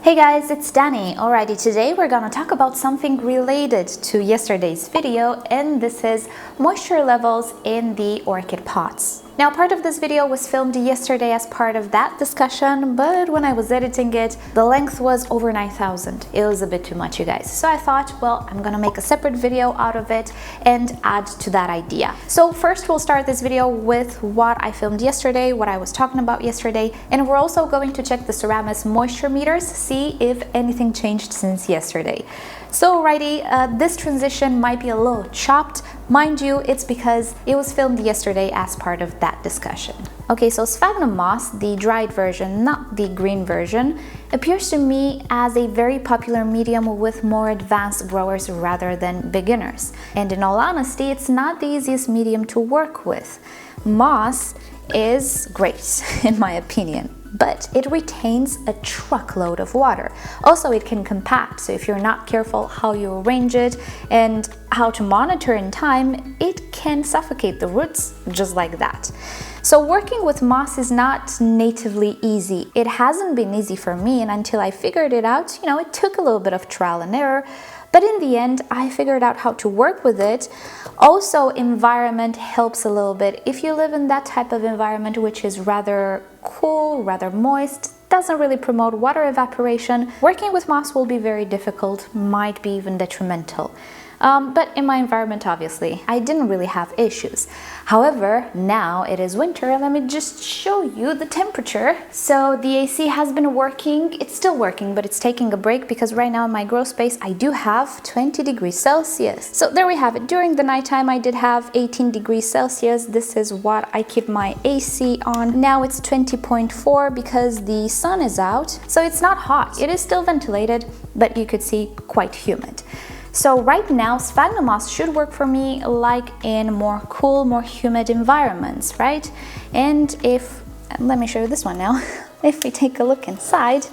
Hey guys, it's Danny. Alrighty, today we're gonna talk about something related to yesterday's video, and this is moisture levels in the orchid pots. Now, part of this video was filmed yesterday as part of that discussion, but when I was editing it, the length was over 9,000. It was a bit too much, you guys. So I thought, well, I'm gonna make a separate video out of it and add to that idea. So first we'll start this video with what I filmed yesterday, what I was talking about yesterday, and we're also going to check the Ceramus moisture meters, see if anything changed since yesterday. So alrighty, this transition might be a little chopped. Mind you, it's because it was filmed yesterday as part of that discussion. Okay, so sphagnum moss, the dried version, not the green version, appears to me as a very popular medium with more advanced growers rather than beginners. And in all honesty, it's not the easiest medium to work with. Moss is great, in my opinion, but it retains a truckload of water. Also, it can compact, so if you're not careful how you arrange it and how to monitor in time, it can suffocate the roots just like that. So working with moss is not natively easy. It hasn't been easy for me, and until I figured it out, it took a little bit of trial and error. But in the end, I figured out how to work with it. Also, environment helps a little bit. If you live in that type of environment, which is rather cool, rather moist, doesn't really promote water evaporation, working with moss will be very difficult, might be even detrimental. But in my environment, obviously, I didn't really have issues. However, now it is winter. Let me just show you the temperature. So the AC has been working. It's still working, but it's taking a break because right now in my grow space, I do have 20 degrees Celsius. So there we have it. During the nighttime, I did have 18 degrees Celsius. This is what I keep my AC on. Now it's 20.4 because the sun is out. So it's not hot. It is still ventilated, but you could see quite humid. So right now, sphagnum moss should work for me like in more cool, more humid environments, right? And let me show you this one now. If we take a look inside,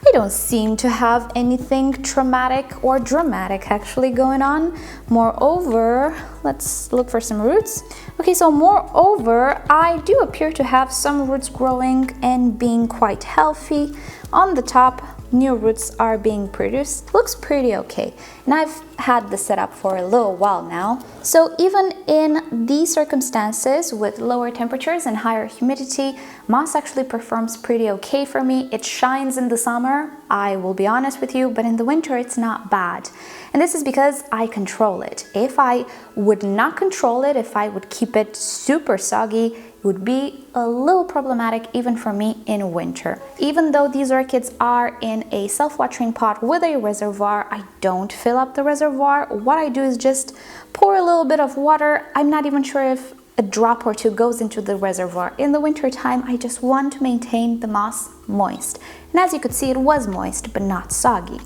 I don't seem to have anything traumatic or dramatic actually going on. Moreover, let's look for some roots. Okay, so moreover, I do appear to have some roots growing and being quite healthy. On the top, new roots are being produced. Looks pretty okay. And I've had this setup for a little while now. So even in these circumstances with lower temperatures and higher humidity, moss actually performs pretty okay for me. It shines in the summer, I will be honest with you, but in the winter it's not bad. And this is because I control it. If I would not control it, if I would keep it super soggy, it would be a little problematic even for me in winter. Even though these orchids are in a self-watering pot with a reservoir, I don't fill up the reservoir. What I do is just pour a little bit of water. I'm not even sure if a drop or two goes into the reservoir. In the winter time, I just want to maintain the moss moist. And as you could see, it was moist, but not soggy.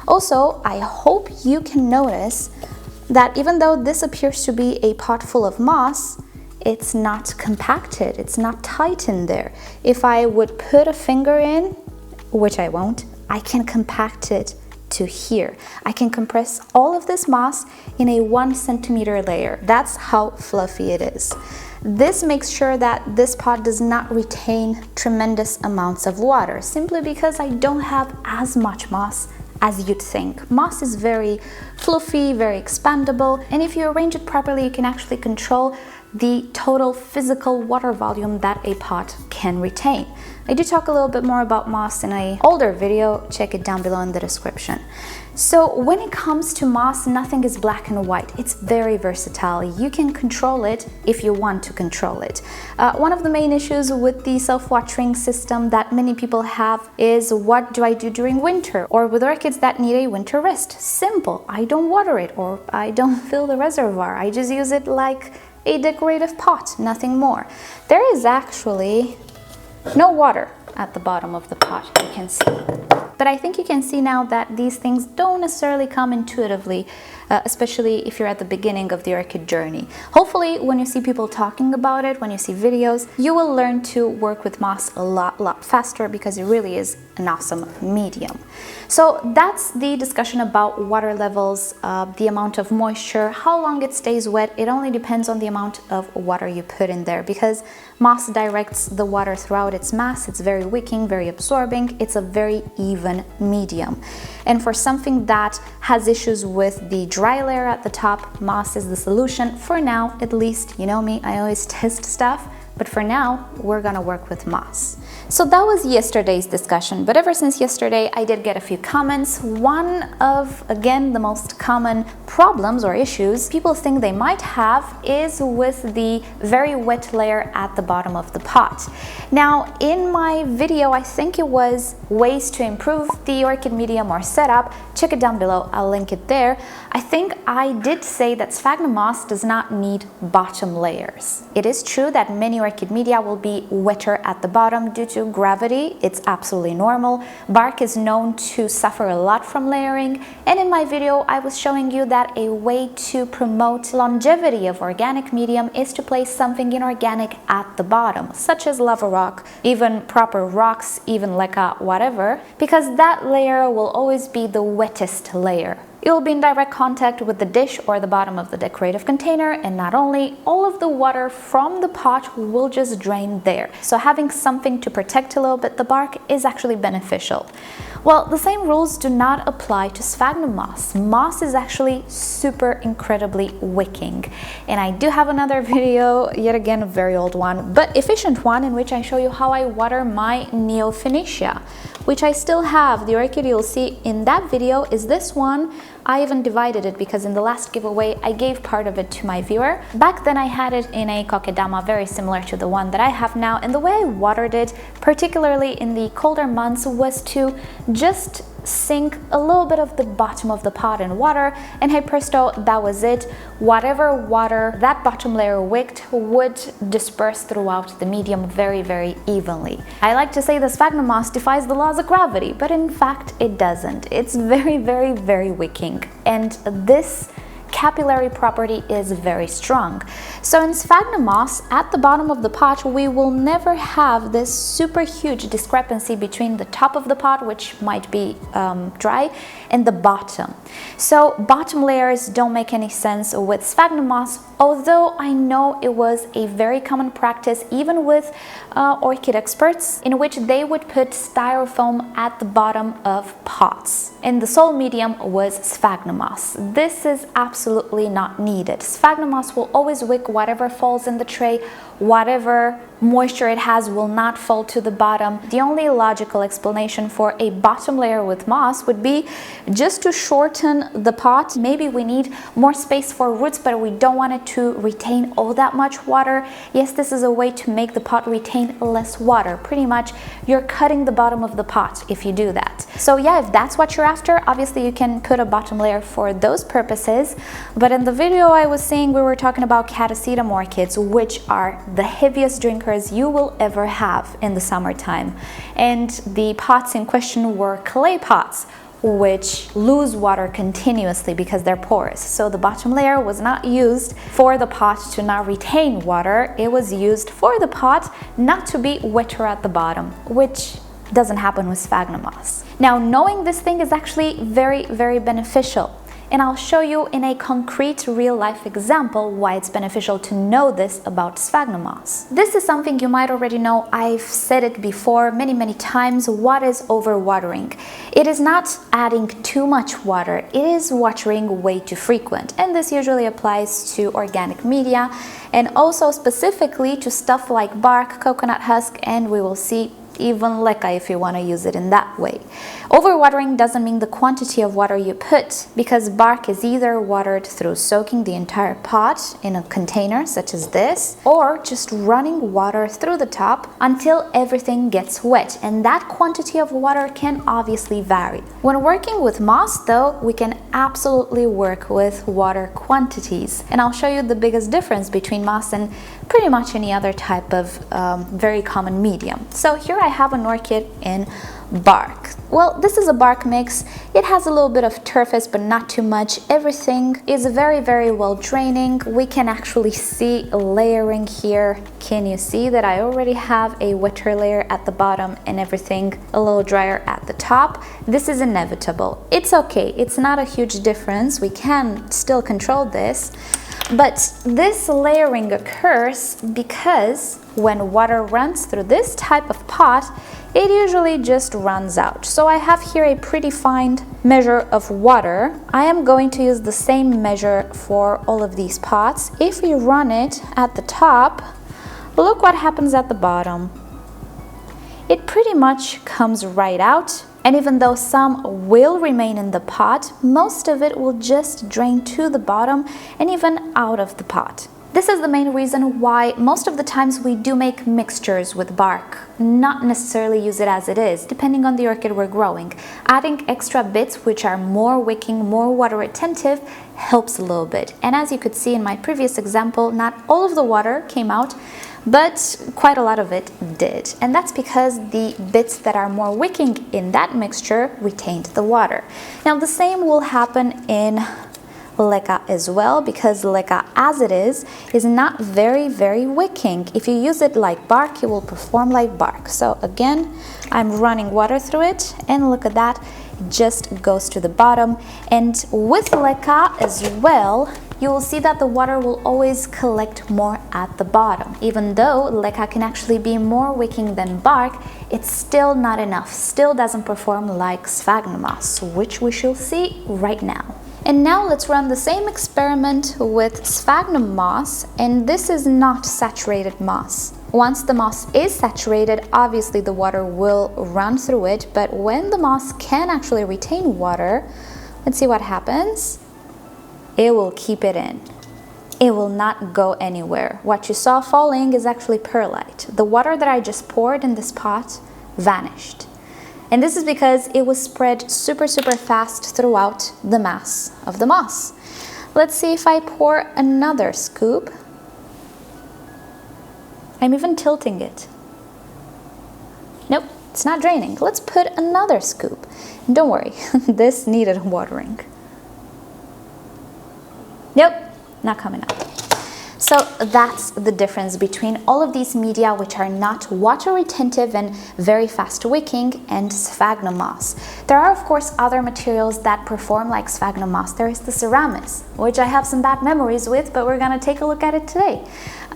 Also, I hope you can notice that even though this appears to be a pot full of moss, it's not compacted, it's not tight in there. If I would put a finger in, which I won't, I can compact it to here. I can compress all of this moss in a 1 centimeter layer. That's how fluffy it is. This makes sure that this pot does not retain tremendous amounts of water, simply because I don't have as much moss as you'd think. Moss is very fluffy, very expandable, and if you arrange it properly, you can actually control the total physical water volume that a pot can retain. I do talk a little bit more about moss in an older video, check it down below in the description. So when it comes to moss, nothing is black and white. It's very versatile. You can control it if you want to control it. One of the main issues with the self-watering system that many people have is, what do I do during winter? Or with orchids that need a winter rest? Simple, I don't water it, or I don't fill the reservoir. I just use it like a decorative pot, nothing more. There is actually no water at the bottom of the pot, you can see. But I think you can see now that these things don't necessarily come intuitively. especially if you're at the beginning of the orchid journey. Hopefully, when you see people talking about it, when you see videos, you will learn to work with moss a lot faster, because it really is an awesome medium. So that's the discussion about water levels, the amount of moisture, how long it stays wet. It only depends on the amount of water you put in there, because moss directs the water throughout its mass. It's very wicking, very absorbing. It's a very even medium. And for something that has issues with the dry layer at the top, moss is the solution. For now, at least, you know me, I always test stuff. But for now, we're gonna work with moss. So that was yesterday's discussion, but ever since yesterday, I did get a few comments. One of, again, the most common problems or issues people think they might have is with the very wet layer at the bottom of the pot. Now, in my video, I think it was ways to improve the orchid medium or setup. Check it down below, I'll link it there. I think I did say that sphagnum moss does not need bottom layers. It is true that many orchid media will be wetter at the bottom due to gravity. It's absolutely normal. Bark is known to suffer a lot from layering, and in my video I was showing you that a way to promote longevity of organic medium is to place something inorganic at the bottom, such as lava rock, even proper rocks, even leca, whatever, because that layer will always be the wettest layer. It will be in direct contact with the dish or the bottom of the decorative container, and not only, all of the water from the pot will just drain there. So having something to protect a little bit the bark is actually beneficial. Well, the same rules do not apply to sphagnum moss. Moss is actually super incredibly wicking. And I do have another video, yet again a very old one, but efficient one, in which I show you how I water my Neophoenicia, which I still have. The orchid you'll see in that video is this one. I even divided it because in the last giveaway I gave part of it to my viewer. Back then I had it in a kokedama very similar to the one that I have now, and the way I watered it, particularly in the colder months, was to just sink a little bit of the bottom of the pot in water, and hey presto, that was it. Whatever water that bottom layer wicked would disperse throughout the medium very evenly. I like to say the sphagnum moss defies the laws of gravity, but in fact it doesn't. It's very wicking, and this capillary property is very strong. So in sphagnum moss, at the bottom of the pot, we will never have this super huge discrepancy between the top of the pot, which might be dry, and the bottom. So bottom layers don't make any sense with sphagnum moss, although I know it was a very common practice even with orchid experts, in which they would put styrofoam at the bottom of pots, and the sole medium was sphagnum moss. This is absolutely not needed. Sphagnum moss will always wick whatever falls in the tray. Whatever moisture it has will not fall to the bottom. The only logical explanation for a bottom layer with moss would be just to shorten the pot. Maybe we need more space for roots, but we don't want it to retain all that much water. Yes, this is a way to make the pot retain less water. Pretty much you're cutting the bottom of the pot if you do that. So yeah, if that's what you're after, obviously you can put a bottom layer for those purposes. But in the video I was saying, we were talking about catasetum orchids, which are the heaviest drinkers you will ever have in the summertime. And the pots in question were clay pots, which lose water continuously because they're porous. So the bottom layer was not used for the pot to not retain water. It was used for the pot not to be wetter at the bottom, which doesn't happen with sphagnum moss. Now, knowing this thing is actually very beneficial. And I'll show you in a concrete real-life example why it's beneficial to know this about sphagnum moss. This is something you might already know. I've said it before many times. What is overwatering? It is not adding too much water, it is watering way too frequent. And this usually applies to organic media, and also specifically to stuff like bark, coconut husk, and we will see even leca if you want to use it in that way. Overwatering doesn't mean the quantity of water you put, because bark is either watered through soaking the entire pot in a container such as this, or just running water through the top until everything gets wet, and that quantity of water can obviously vary. When working with moss though, we can absolutely work with water quantities, and I'll show you the biggest difference between moss and pretty much any other type of very common medium. So here I I have an orchid in bark. Well, this is a bark mix. It has a little bit of turfus, but not too much. Everything is very, very well draining. We can actually see layering here. Can you see that I already have a wetter layer at the bottom and everything a little drier at the top? This is inevitable. It's okay. It's not a huge difference. We can still control this. But this layering occurs because when water runs through this type of pot, it usually just runs out. So I have here a predefined measure of water. I am going to use the same measure for all of these pots. If we run it at the top, look what happens at the bottom. It pretty much comes right out. And even though some will remain in the pot, most of it will just drain to the bottom and even out of the pot. This is the main reason why most of the times we do make mixtures with bark, not necessarily use it as it is, depending on the orchid we're growing. Adding extra bits which are more wicking, more water retentive helps a little bit. And as you could see in my previous example, not all of the water came out, but quite a lot of it did. And that's because the bits that are more wicking in that mixture retained the water. Now the same will happen in leca as well, because leca as it is not very, very wicking. If you use it like bark, it will perform like bark. So again, I'm running water through it and look at that, it just goes to the bottom. And with leca as well, you will see that the water will always collect more at the bottom. Even though leca can actually be more wicking than bark, it's still not enough, still doesn't perform like sphagnum moss, which we shall see right now. And now let's run the same experiment with sphagnum moss, and this is not saturated moss. Once the moss is saturated, obviously the water will run through it, but when the moss can actually retain water, let's see what happens. It will keep it in. It will not go anywhere. What you saw falling is actually perlite. The water that I just poured in this pot vanished. And this is because it was spread super, super fast throughout the mass of the moss. Let's see if I pour another scoop. I'm even tilting it. Nope, it's not draining. Let's put another scoop. And don't worry, this needed watering. Nope, not coming up. So that's the difference between all of these media which are not water retentive and very fast wicking and sphagnum moss. There are of course other materials that perform like sphagnum moss. There is the ceramis, which I have some bad memories with, but we're gonna take a look at it today.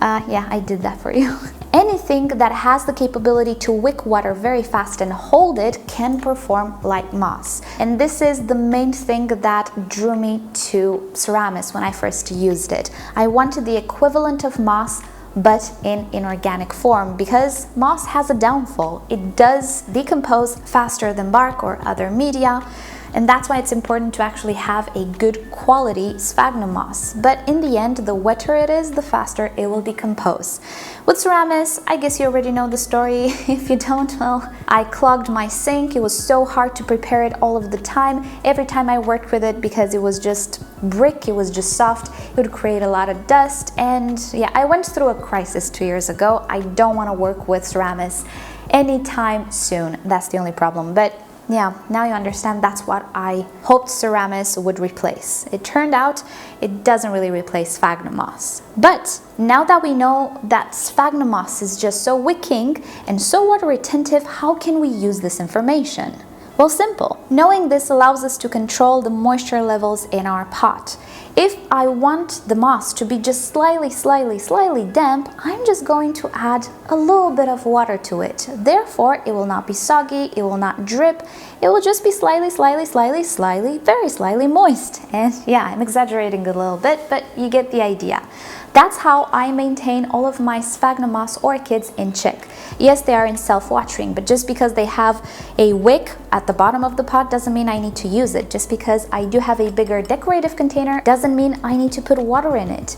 Yeah, I did that for you. Anything that has the capability to wick water very fast and hold it can perform like moss. And this is the main thing that drew me to ceramis when I first used it. I wanted the equivalent of moss, but in inorganic form, because moss has a downfall. It does decompose faster than bark or other media, and that's why it's important to actually have a good quality sphagnum moss. But in the end, the wetter it is, the faster it will decompose. With ceramis, I guess you already know the story. If you don't, well, I clogged my sink. It was so hard to prepare it all of the time. Every time I worked with it, because it was just brick, it was just soft, it would create a lot of dust. And yeah, I went through a crisis 2 years ago. I don't want to work with ceramis anytime soon. That's the only problem. But yeah, now you understand that's what I hoped ceramis would replace. It turned out it doesn't really replace sphagnum moss. But now that we know that sphagnum moss is just so wicking and so water retentive, how can we use this information? Well, simple. Knowing this allows us to control the moisture levels in our pot. If I want the moss to be just slightly damp, I'm just going to add a little bit of water to it. Therefore, it will not be soggy, it will not drip, it will just be very slightly moist. And yeah, I'm exaggerating a little bit, but you get the idea. That's how I maintain all of my sphagnum moss orchids in check. Yes, they are in self-watering, but just because they have a wick at the bottom of the pot doesn't mean I need to use it. Just because I do have a bigger decorative container doesn't mean I need to put water in it.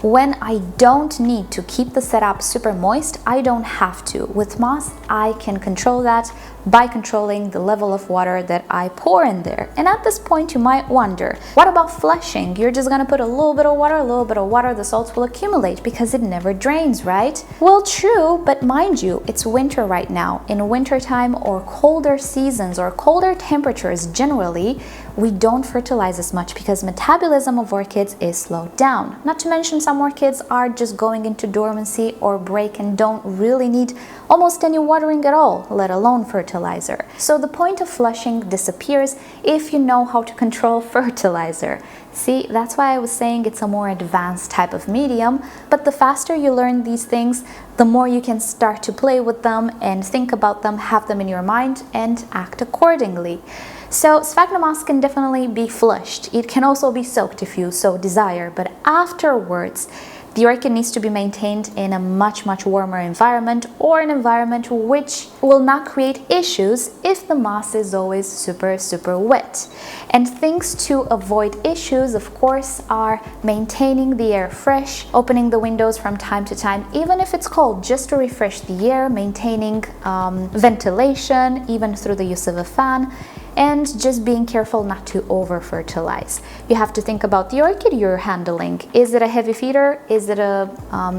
When I don't need to keep the setup super moist, I don't have to. With moss, I can control that by controlling the level of water that I pour in there. And at this point, you might wonder, what about flushing? You're just gonna put a little bit of water, the salts will accumulate because it never drains, right? Well, true, but mind you, it's winter right now. In wintertime or colder seasons or colder temperatures generally, we don't fertilize as much because metabolism of orchids is slowed down. Not to mention some orchids are just going into dormancy or break and don't really need almost any watering at all, let alone fertilizer. So the point of flushing disappears if you know how to control fertilizer. See, that's why I was saying it's a more advanced type of medium, but the faster you learn these things, the more you can start to play with them and think about them, have them in your mind, and act accordingly. So sphagnum moss can definitely be flushed. It can also be soaked if you so desire, but afterwards, the orchid needs to be maintained in a much warmer environment, or an environment which will not create issues if the moss is always super wet. And things to avoid issues, of course, are maintaining the air fresh, opening the windows from time to time, even if it's cold, just to refresh the air, maintaining ventilation, even through the use of a fan, and just being careful not to over fertilize. You have to think about the orchid you're handling. Is it a heavy feeder? Is it a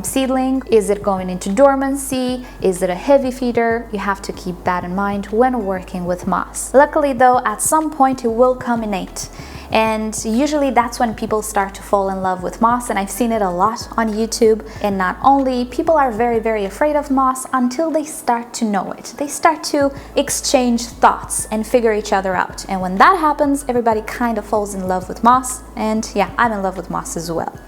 seedling? Is it going into dormancy? Is it a heavy feeder? You have to keep that in mind when working with moss. Luckily though, at some point it will come innate. And usually that's when people start to fall in love with moss, and I've seen it a lot on YouTube. And not only, people are very afraid of moss until they start to know it. They start to exchange thoughts and figure each other out. And when that happens, everybody kind of falls in love with moss. And yeah, I'm in love with moss as well.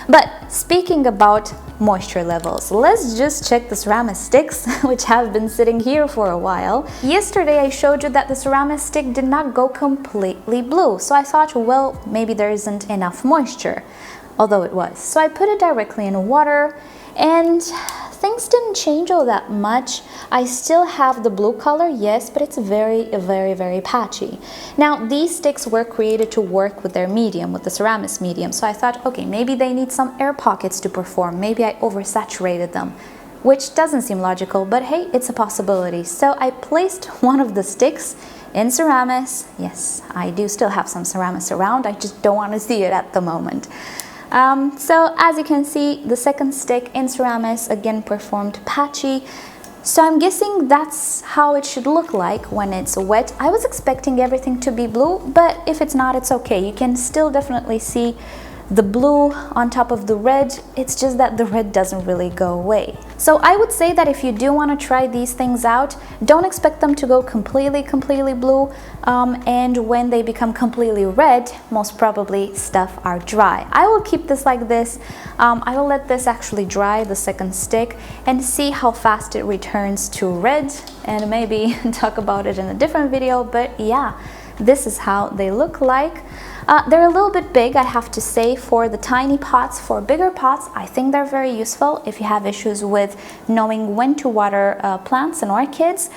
But speaking about moisture levels, let's just check the ceramic sticks, which have been sitting here for a while. Yesterday I showed you that the ceramic stick did not go completely blue, so I thought, well, maybe there isn't enough moisture, although it was. So I put it directly in water, and things didn't change all that much. I still have the blue color, yes, but it's very patchy. Now, these sticks were created to work with their medium, with the ceramic medium, so I thought, okay, maybe they need some air pockets to perform. Maybe I oversaturated them, which doesn't seem logical, but hey, it's a possibility. So I placed one of the sticks in ceramics. Yes, I do still have some ceramics around, I just don't want to see it at the moment. So as you can see, the second stick in ceramics again performed patchy. So I'm guessing that's how it should look like when it's wet. I was expecting everything to be blue, but if it's not, it's okay. You can still definitely see the blue on top of the red. It's just that the red doesn't really go away. So I would say that if you do want to try these things out, don't expect them to go completely blue, and when they become completely red, most probably stuff are dry. I will keep this like this. I will let this actually dry, the second stick, and see how fast it returns to red, and maybe talk about it in a different video. But yeah, this is how they look like. They're a little bit big, I have to say, for the tiny pots. For bigger pots, I think they're very useful if you have issues with knowing when to water plants and orchids.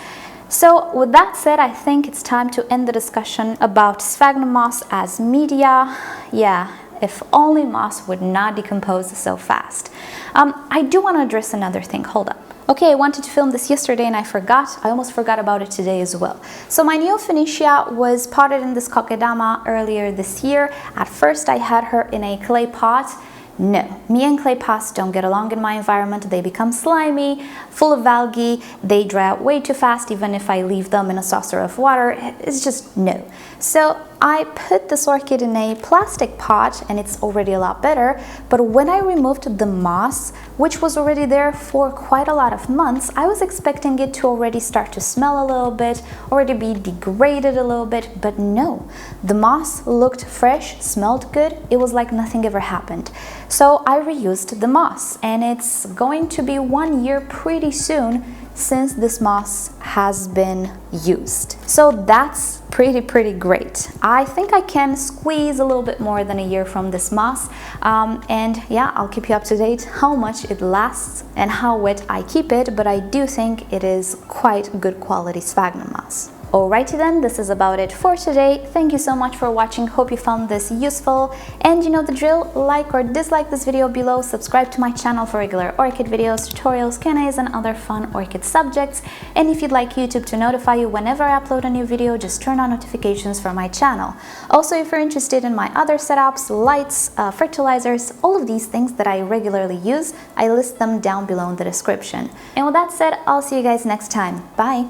So with that said, I think it's time to end the discussion about sphagnum moss as media. Yeah, if only moss would not decompose so fast. I do want to address another thing. Hold up. Okay, I wanted to film this yesterday and I forgot. I almost forgot about it today as well. So my Neophoenicia was potted in this kokedama earlier this year. At first I had her in a clay pot. No, me and clay pots don't get along in my environment. They become slimy, full of algae, they dry out way too fast even if I leave them in a saucer of water. It's just no. So I put this orchid in a plastic pot and it's already a lot better, but when I removed the moss, which was already there for quite a lot of months, I was expecting it to already start to smell a little bit, already be degraded a little bit, but no. The moss looked fresh, smelled good, it was like nothing ever happened. So I reused the moss, and it's going to be 1 year pretty soon since this moss has been used. So that's pretty great. I think I can squeeze a little bit more than a year from this moss, and yeah, I'll keep you up to date how much it lasts and how wet I keep it, but I do think it is quite good quality sphagnum moss. Alrighty then, this is about it for today. Thank you so much for watching. Hope you found this useful. And you know the drill, like or dislike this video below, subscribe to my channel for regular orchid videos, tutorials, Q&As, and other fun orchid subjects. And if you'd like YouTube to notify you whenever I upload a new video, just turn on notifications for my channel. Also, if you're interested in my other setups, lights, fertilizers, all of these things that I regularly use, I list them down below in the description. And with that said, I'll see you guys next time. Bye!